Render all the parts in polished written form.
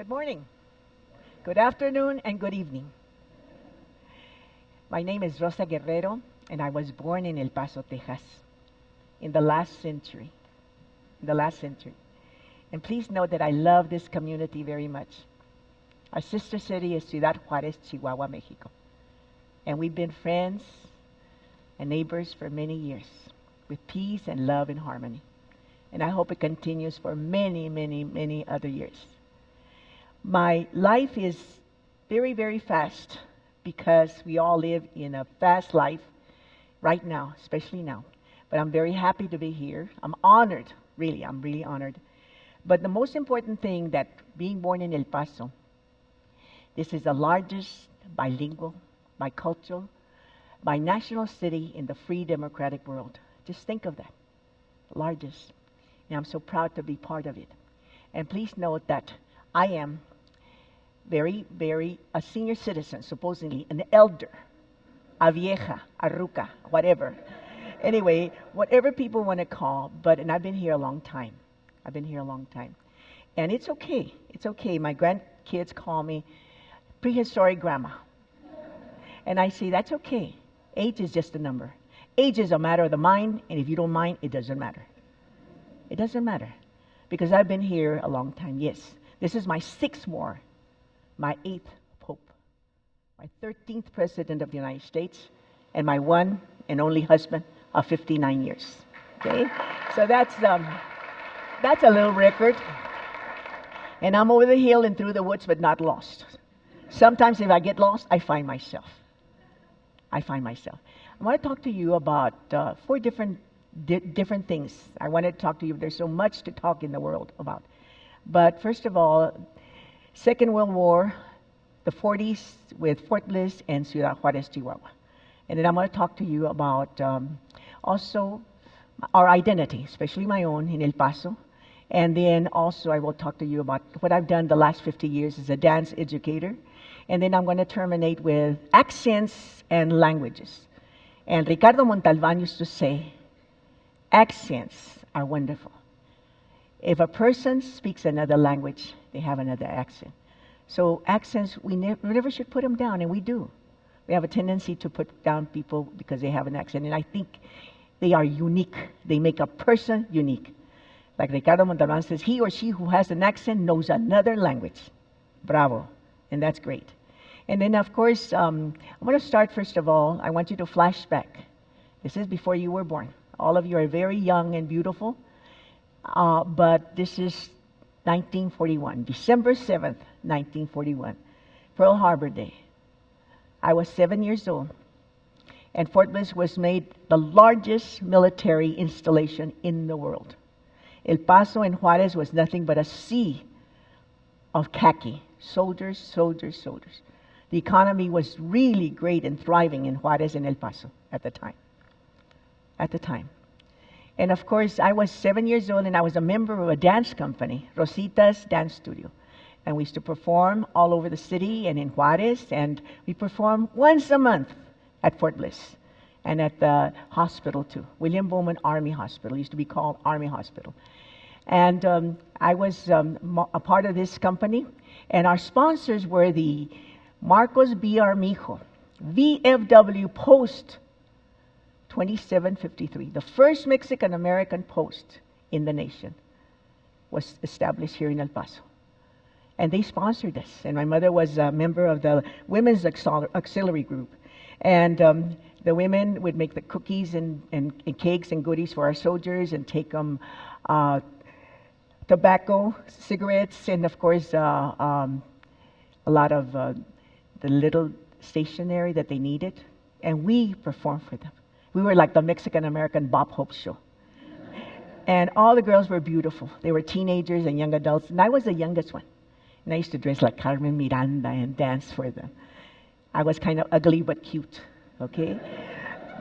Good morning, good afternoon, and good evening. My name is Rosa Guerrero, and I was born in El Paso, Texas, in the last century. And please know that I love this community very much. Our sister city is Ciudad Juarez, Chihuahua, Mexico. And we've been friends and neighbors for many years, with peace and love and harmony. And I hope it continues for many, many, many other years. My life is very, very fast because we all live in a fast life right now, especially now. But I'm very happy to be here. I'm honored, really, I'm really honored. But the most important thing that being born in El Paso, this is the largest bilingual, bicultural, binational city in the free democratic world. Just think of that, largest. And I'm so proud to be part of it. And please note that I am a senior citizen, supposedly an elder, a vieja, a ruca, whatever. Anyway, whatever people want to call, and I've been here a long time. And it's okay. It's okay. My grandkids call me prehistoric grandma. And I say, that's okay. Age is just a number. Age is a matter of the mind, and if you don't mind, it doesn't matter. It doesn't matter. Because I've been here a long time, yes. This is my 6th war, my 8th Pope, my 13th President of the United States, and my one and only husband of 59 years. Okay? So that's a little record. And I'm over the hill and through the woods, but not lost. Sometimes if I get lost, I find myself. I want to talk to you about 4 different things. I want to talk to you. There's so much to talk in the world about. But first of all, Second World War, the 40s with Fort Bliss and Ciudad Juarez, Chihuahua. And then I'm going to talk to you about also our identity, especially my own in El Paso. And then also I will talk to you about what I've done the last 50 years as a dance educator. And then I'm going to terminate with accents and languages. And Ricardo Montalban used to say, accents are wonderful. If a person speaks another language, they have another accent. So accents, we never should put them down, and we do. We have a tendency to put down people because they have an accent, and I think they are unique. They make a person unique. Like Ricardo Montalban says, he or she who has an accent knows another language. Bravo, and that's great. And then, of course, I'm going to start, first of all, I want you to flash back. This is before you were born. All of you are very young and beautiful, but this is 1941, December 7th, 1941, Pearl Harbor Day. I was 7 years old, and Fort Bliss was made the largest military installation in the world. El Paso and Juarez was nothing but a sea of khaki, soldiers, soldiers, soldiers. The economy was really great and thriving in Juarez and El Paso at the time. And of course, I was 7 years old, and I was a member of a dance company, Rosita's Dance Studio. And we used to perform all over the city and in Juarez, and we performed once a month at Fort Bliss and at the hospital too, William Bowman Army Hospital. It used to be called Army Hospital. And I was a part of this company, and our sponsors were the Marcos B. Armijo, VFW Post 2753, the first Mexican-American post in the nation, was established here in El Paso. And they sponsored us. And my mother was a member of the Women's Auxiliary Group. And the women would make the cookies and cakes and goodies for our soldiers and take them tobacco, cigarettes, and of course a lot of the little stationery that they needed. And we performed for them. We were like the Mexican-American Bob Hope show. And all the girls were beautiful. They were teenagers and young adults, and I was the youngest one. And I used to dress like Carmen Miranda and dance for them. I was kind of ugly but cute, okay?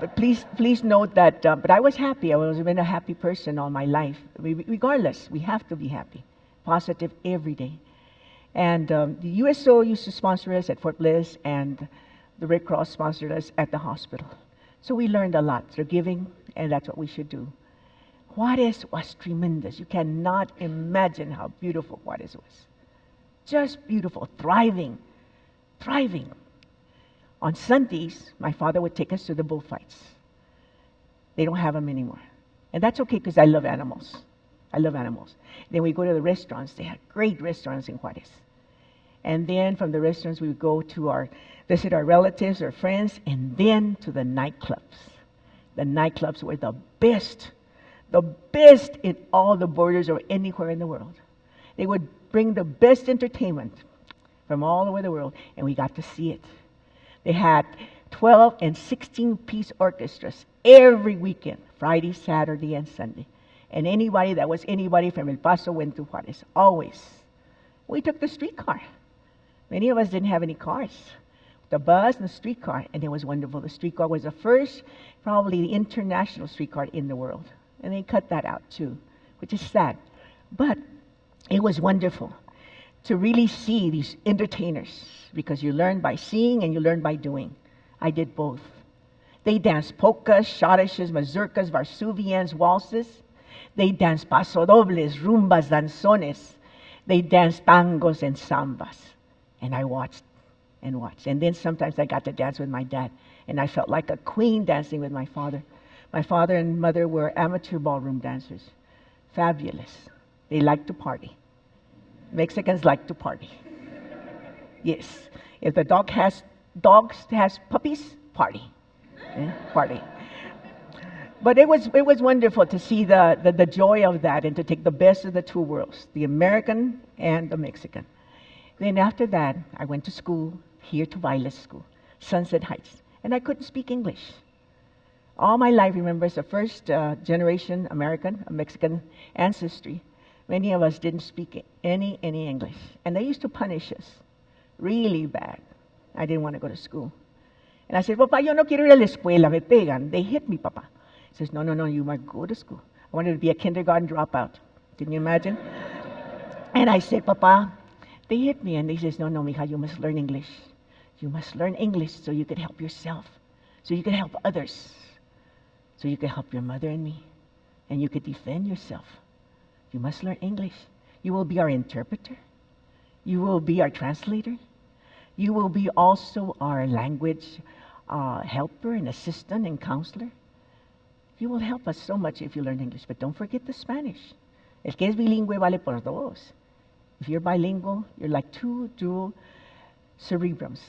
But please note that, but I was happy. I was been a happy person all my life. Regardless, we have to be happy, positive every day. And the USO used to sponsor us at Fort Bliss, and the Red Cross sponsored us at the hospital. So we learned a lot through giving, and that's what we should do. Juarez was tremendous. You cannot imagine how beautiful Juarez was. Just beautiful, thriving, thriving. On Sundays, my father would take us to the bullfights. They don't have them anymore. And that's okay because I love animals. I love animals. Then we go to the restaurants. They had great restaurants in Juarez. And then from the restaurants, we would go to visit our relatives or friends, and then to the nightclubs. The nightclubs were the best in all the borders or anywhere in the world. They would bring the best entertainment from all over the world, and we got to see it. They had 12 and 16-piece orchestras every weekend, Friday, Saturday, and Sunday. And anybody that was anybody from El Paso went to Juarez, always. We took the streetcar. Many of us didn't have any cars. The bus and the streetcar, and it was wonderful. The streetcar was the first, probably the international streetcar in the world. And they cut that out too, which is sad. But it was wonderful to really see these entertainers, because you learn by seeing and you learn by doing. I did both. They danced polkas, schottisches, mazurkas, varsuvians, waltzes. They danced pasodobles, rumbas, danzones. They danced tangos and sambas. And I watched and watched. And then sometimes I got to dance with my dad. And I felt like a queen dancing with my father. My father and mother were amateur ballroom dancers. Fabulous. They liked to party. Mexicans like to party. Yes. If the dogs has puppies, party. Party. But it was wonderful to see the joy of that and to take the best of the two worlds, the American and the Mexican. Then after that, I went to school, here to Violet School, Sunset Heights, and I couldn't speak English. All my life, remember, as a first generation American, a Mexican ancestry, many of us didn't speak any English. And they used to punish us really bad. I didn't want to go to school. And I said, Papa, yo no quiero ir a la escuela, me pegan. They hit me, Papa. He says, no, you must go to school. I wanted to be a kindergarten dropout. Can you imagine? And I said, Papa, they hit me. And he says, no, mija, you must learn English. You must learn English so you can help yourself, so you can help others, so you can help your mother and me, and you can defend yourself. You must learn English. You will be our interpreter. You will be our translator. You will be also our language helper and assistant and counselor. You will help us so much if you learn English, but don't forget the Spanish. El que es bilingüe vale por dos. If you're bilingual, you're like two dual cerebrums.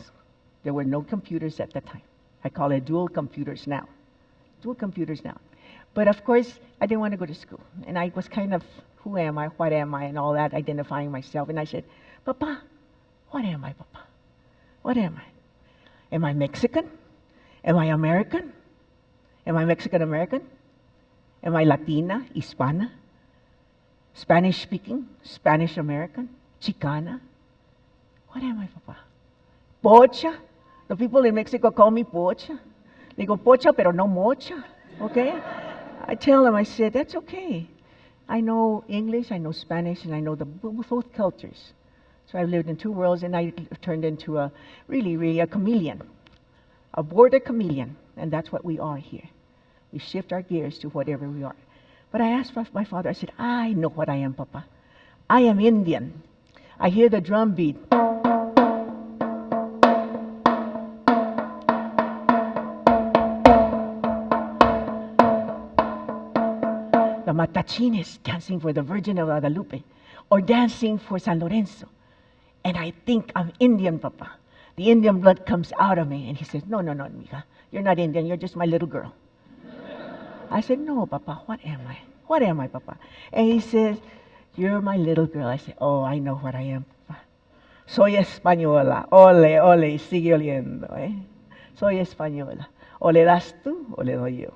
There were no computers at the time. I call it dual computers now. Dual computers now. But of course, I didn't want to go to school. And I was kind of, who am I, what am I, and all that, identifying myself. And I said, Papa, what am I, Papa? What am I? Am I Mexican? Am I American? Am I Mexican-American? Am I Latina, Hispana? Spanish-speaking? Spanish-American? Chicana? What am I, Papa? Pocha? The people in Mexico call me Pocha. They go, Pocha, pero no mocha. Okay? I tell them, I said, that's okay. I know English, I know Spanish, and I know both cultures. So I've lived in two worlds, and I turned into a really a chameleon, a border chameleon, and that's what we are here. We shift our gears to whatever we are. But I asked my father, I said, I know what I am, Papa. I am Indian. I hear the drum beat. The matachines dancing for the Virgin of Guadalupe, or dancing for San Lorenzo. And I think I'm Indian, Papa. The Indian blood comes out of me. And he says, no, mija. You're not Indian. You're just my little girl. I said, no, Papa. What am I? What am I, Papa? And he says, you're my little girl. I said, oh, I know what I am, Papa. Soy española. Ole, ole, sigue oliendo, eh? Soy española. O le das tú, o le doy yo.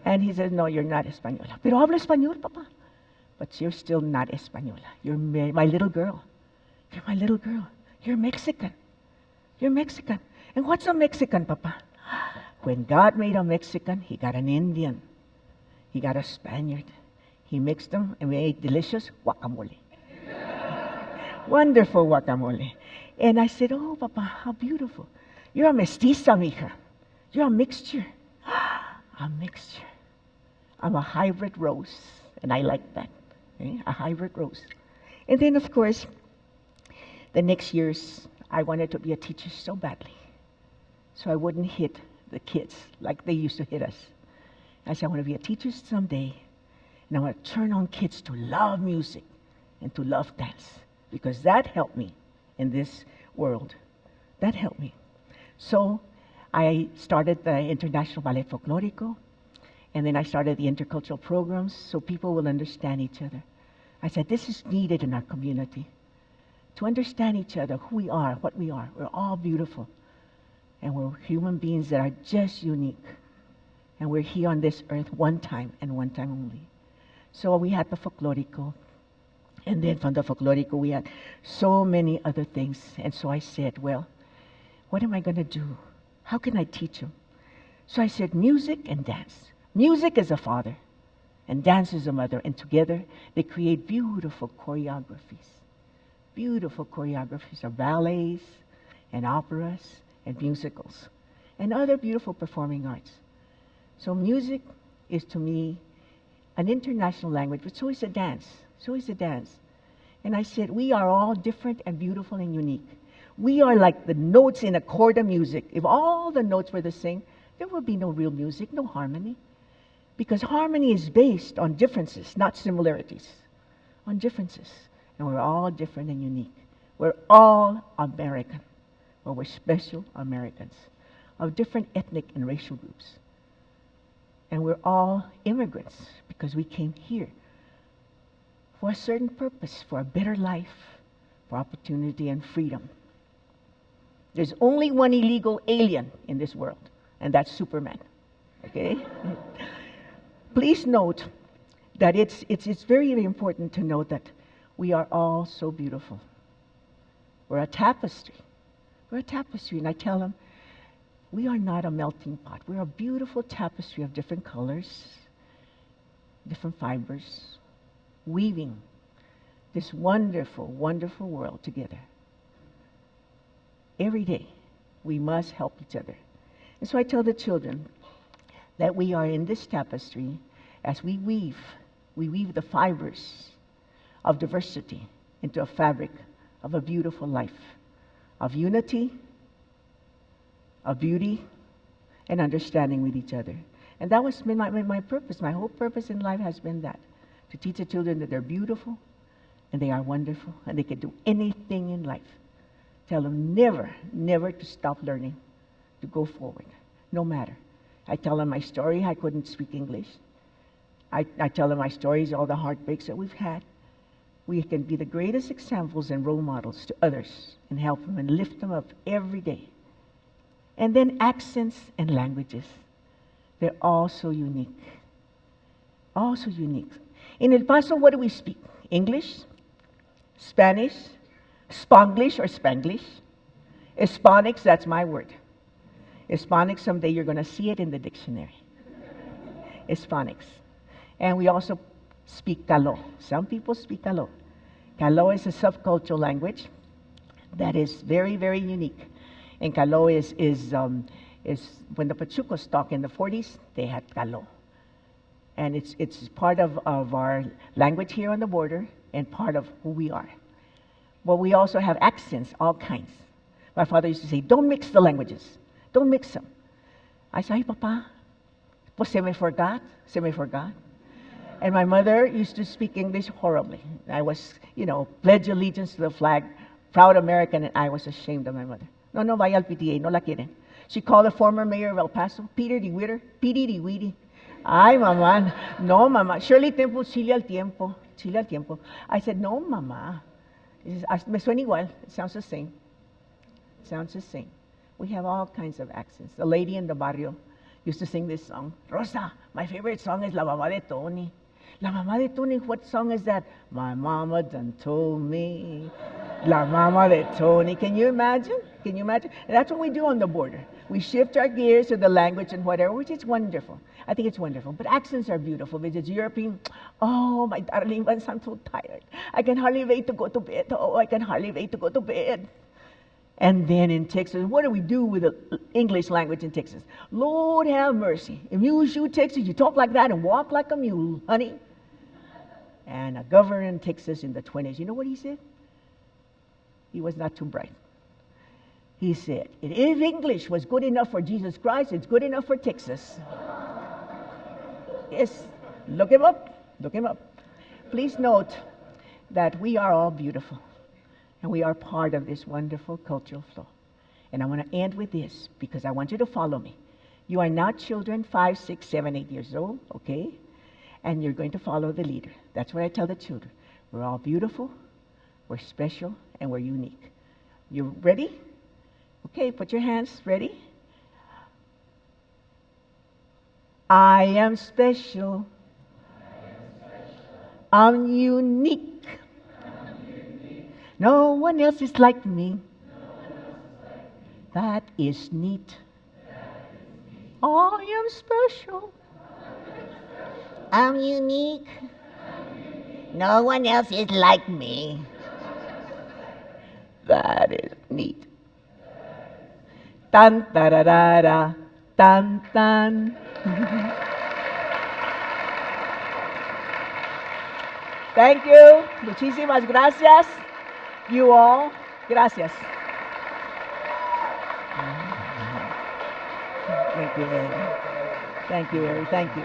And he says, no, you're not española. Pero hablo español, Papa. But you're still not española. You're my little girl. You're my little girl. You're Mexican. You're Mexican. And what's a Mexican, Papa? When God made a Mexican, he got an Indian. He got a Spaniard. He mixed them and made delicious guacamole. Wonderful guacamole. And I said, oh, Papa, how beautiful. You're a mestiza, mija. You're a mixture. A mixture. I'm a hybrid rose. And I like that. A hybrid rose. And then, of course, the next years, I wanted to be a teacher so badly, so I wouldn't hit the kids like they used to hit us. I said, I want to be a teacher someday, and I want to turn on kids to love music and to love dance, because that helped me in this world. That helped me. So I started the International Ballet Folklorico, and then I started the intercultural programs so people will understand each other. I said, this is needed in our community, to understand each other, who we are, what we are. We're all beautiful, and we're human beings that are just unique, and we're here on this earth one time and one time only. So we had the Folklorico, and then from the Folklorico we had so many other things. And so I said, well, what am I going to do? How can I teach them? So I said, music and dance. Music is a father, and dance is a mother, and together they create beautiful choreographies. Beautiful choreographies of ballets and operas and musicals and other beautiful performing arts. So music is to me an international language, but so is a dance. So is a dance. And I said, we are all different and beautiful and unique. We are like the notes in a chord of music. If all the notes were the same, there would be no real music, no harmony. Because harmony is based on differences, not similarities. On differences. And we're all different and unique. We're all American. Or we're special Americans of different ethnic and racial groups. And we're all immigrants because we came here for a certain purpose, for a better life, for opportunity and freedom. There's only one illegal alien in this world, and that's Superman. Okay? Please note that it's very, very important to note that we are all so beautiful. We're a tapestry. We're a tapestry, and I tell them, we are not a melting pot. We're a beautiful tapestry of different colors, different fibers, weaving this wonderful, wonderful world together. Every day, we must help each other. And so I tell the children that we are in this tapestry as we weave the fibers of diversity into a fabric of a beautiful life, of unity, of beauty, and understanding with each other. And that was my purpose. My whole purpose in life has been that, to teach the children that they're beautiful, and they are wonderful, and they can do anything in life. Tell them never, never to stop learning, to go forward, no matter. I tell them my story. I couldn't speak English. I tell them my stories, all the heartbreaks that we've had. We can be the greatest examples and role models to others and help them and lift them up every day. And then accents and languages. They're all so unique. All so unique. In El Paso, what do we speak? English, Spanish, Spanglish or Spanglish. Hispanics, that's my word. Hispanics, someday you're going to see it in the dictionary. Hispanics. And we also speak Calo. Some people speak Calo. Calo is a subcultural language that is very, very unique. And Calo is when the Pachucos talk in the 40s, they had Calo. And it's part of our language here on the border and part of who we are. But we also have accents, all kinds. My father used to say, don't mix the languages. Don't mix them. I said, ay, Papa, pues se me forgot. And my mother used to speak English horribly. I was, pledge allegiance to the flag, proud American, and I was ashamed of my mother. No, vaya al PTA, no la quieren. She called the former mayor of El Paso, Peter de Witter, Piri de Witty. Ay, mamá, no, mamá. Shirley Temple, Chile al tiempo. I said, no, mamá. Me suena igual. It sounds the same. We have all kinds of accents. The lady in the barrio used to sing this song. Rosa, my favorite song is La Mamá de Tony. La Mamá de Tony, what song is that? My mama done told me. La Mamá de Tony. Can you imagine? And that's what we do on the border. We shift our gears to the language and whatever, which is wonderful. I think it's wonderful. But accents are beautiful. Because it's European. Oh, my darling ones, I'm so tired. I can hardly wait to go to bed. Oh, I can hardly wait to go to bed. And then in Texas, what do we do with the English language in Texas? Lord have mercy. If you shoot Texas, you talk like that and walk like a mule, honey. and a governor in Texas in the 20s. You know what he said? He was not too bright. He said, if English was good enough for Jesus Christ, it's good enough for Texas. Yes, look him up. Look him up. Please note that we are all beautiful, and we are part of this wonderful cultural flow. And I want to end with this, because I want you to follow me. You are not children 5, 6, 7, 8 years old, okay? And you're going to follow the leader. That's what I tell the children. We're all beautiful, we're special, and we're unique. You ready? Okay, put your hands ready. I am special. I'm unique. No one else is like me. That is neat. I am special. I'm unique. No one else is like me. That is neat. Tan tararara, tan tan. Thank you. Muchísimas gracias. You all. Gracias. Thank you. Thank you. Thank you.